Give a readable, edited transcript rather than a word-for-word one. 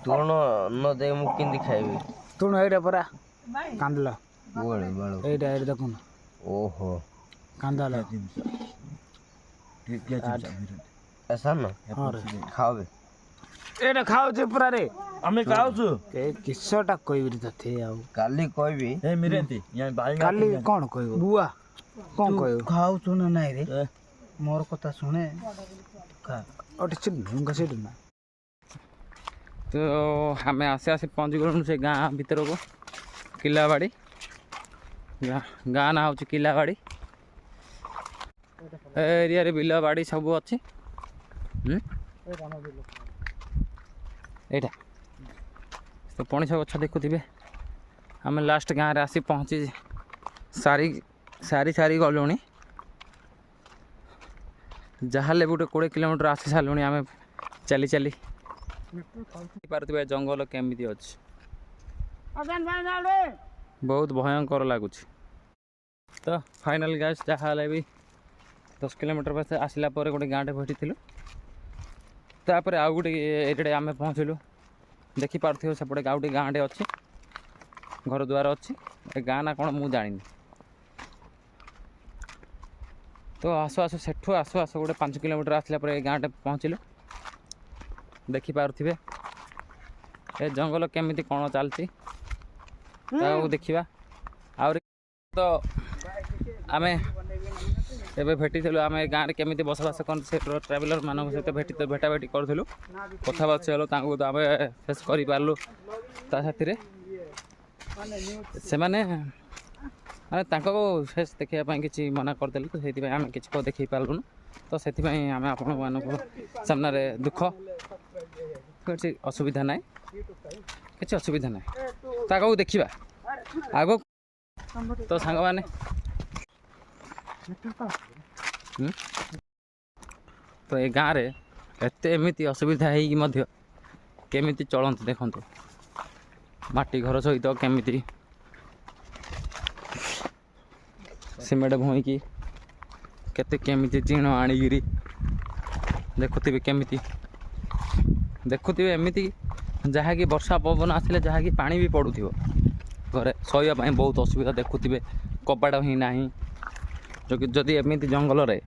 ତୁଣ ନ ଦେଇ ମୁଁ କେମିତି ଖାଇବି? ତୁଣ ଏଇଟା ପରା କାନ୍ଦିଲ ଏଇଟା ଏଇଟା ଦେଖୁନ ଓହୋ କାନ୍ଦାଲ ସାନ ଖାବେ ଏଇଟା ଖାଉଛେ ପୁରା ରେ ଆମେ ଖାଉଛୁ କିସଟା କହିବି ତତେ ଆଉ କାଲି କହିବି କାଲି କ'ଣ କହିବ ବୁଆ କ'ଣ କହିବ ଖାଉଛୁ ନା ନାଇଁ ରେ ମୋର କଥା ଶୁଣେ ନା ତ ଆମେ ଆସି ପହଞ୍ଚିଗଲୁଣି ସେ ଗାଁ ଭିତରକୁ କିଲାବାଡ଼ି ଗାଁ ନାଁ ହେଉଛି କିଲାବାଡ଼ି ଏ ଏରିଆରେ ବିଲ ବାଡ଼ି ସବୁ ଅଛି ଏଇଟା ତ ପଣିସ ଗଛ ଦେଖୁଥିବେ ଆମେ ଲାଷ୍ଟ ଗାଁରେ ଆସି ପହଞ୍ଚି ସାରି ଗଲୁଣି ଯାହାହେଲେ ଗୋଟେ 20 କିଲୋମିଟର ଆସି ସାରିଲୁଣି ଆମେ ଚାଲି ପାରୁଥିବା ଜଙ୍ଗଲ କେମିତି ଅଛି ବହୁତ ଭୟଙ୍କର ଲାଗୁଛି ତ ଫାଇନାଲ୍ ଗାଇସ୍ ଯାହା ହେଲେ ବି 10 କିଲୋମିଟର ପାଖରେ ଆସିଲା ପରେ ଗୋଟେ ଗାଁଟେ ଭେଟିଥିଲୁ ତାପରେ ଆଉ ଗୋଟେ ଏରିଆରେ ଆମେ ପହଞ୍ଚିଲୁ ଦେଖିପାରୁଥିବ ସେପଟେ ଆଉ ଗୋଟେ ଗାଁଟେ ଅଛି ଘର ଦ୍ୱାର ଅଛି ଏ ଗାଁ ନା କ'ଣ ମୁଁ ଜାଣିନି ତ ସେଠୁ ଆସୁ ଗୋଟେ 5 କିଲୋମିଟର ଆସିଲା ପରେ ଏ ଗାଁଟେ ପହଞ୍ଚିଲୁ ଦେଖିପାରୁଥିବେ ଏ ଜଙ୍ଗଲ କେମିତି କ'ଣ ଚାଲିଛି ତାକୁ ଦେଖିବା ଆହୁରି ତ ଆମେ ଏବେ ଭେଟିଥିଲୁ ଆମେ ଏ ଗାଁରେ କେମିତି ବସବାସ କରନ୍ତି ସେ ଟ୍ରାଭେଲର ମାନଙ୍କ ସହିତ ଭେଟାଭେଟି କରୁଥିଲୁ କଥାବାର୍ତ୍ତା ହେଲୁ ତାଙ୍କୁ ତ ଆମେ ଫେସ୍ କରିପାରିଲୁ ତା ସାଥିରେ ସେମାନେ ମାନେ ତାଙ୍କୁ ଫେସ୍ ଦେଖିବା ପାଇଁ କିଛି ମନା କରିଦେଲେ ତ ସେଥିପାଇଁ ଆମେ କିଛି ଦେଖେଇ ପାରିଲୁନୁ ତ ସେଥିପାଇଁ ଆମେ ଆପଣମାନଙ୍କ ସାମ୍ନାରେ ଦୁଃଖ କିଛି ଅସୁବିଧା ନାହିଁ ତ ଆଗକୁ ଦେଖିବା ଆଗକୁ ତ ସାଙ୍ଗମାନେ ତ ଏ ଗାଁରେ ଏତେ ଏମିତି ଅସୁବିଧା ହେଇକି ମଧ୍ୟ କେମିତି ଚଳନ୍ତି ଦେଖନ୍ତୁ ମାଟି ଘର ସହିତ କେମିତି ସିମେଣ୍ଟ ଭୁଇଁକି କେମିତି ଚିଣ ଆଣିକିରି ଦେଖୁଥିବେ ଏମିତି ଯାହାକି ବର୍ଷା ପବନ ଆସିଲେ ଯାହାକି ପାଣି ବି ପଡ଼ୁଥିବ ଘରେ ଶୋଇବା ପାଇଁ ବହୁତ ଅସୁବିଧା ଦେଖୁଥିବେ କବାଟ ହିଁ ନାହିଁ ଯଦି ଏମିତି ଜଙ୍ଗଲରେ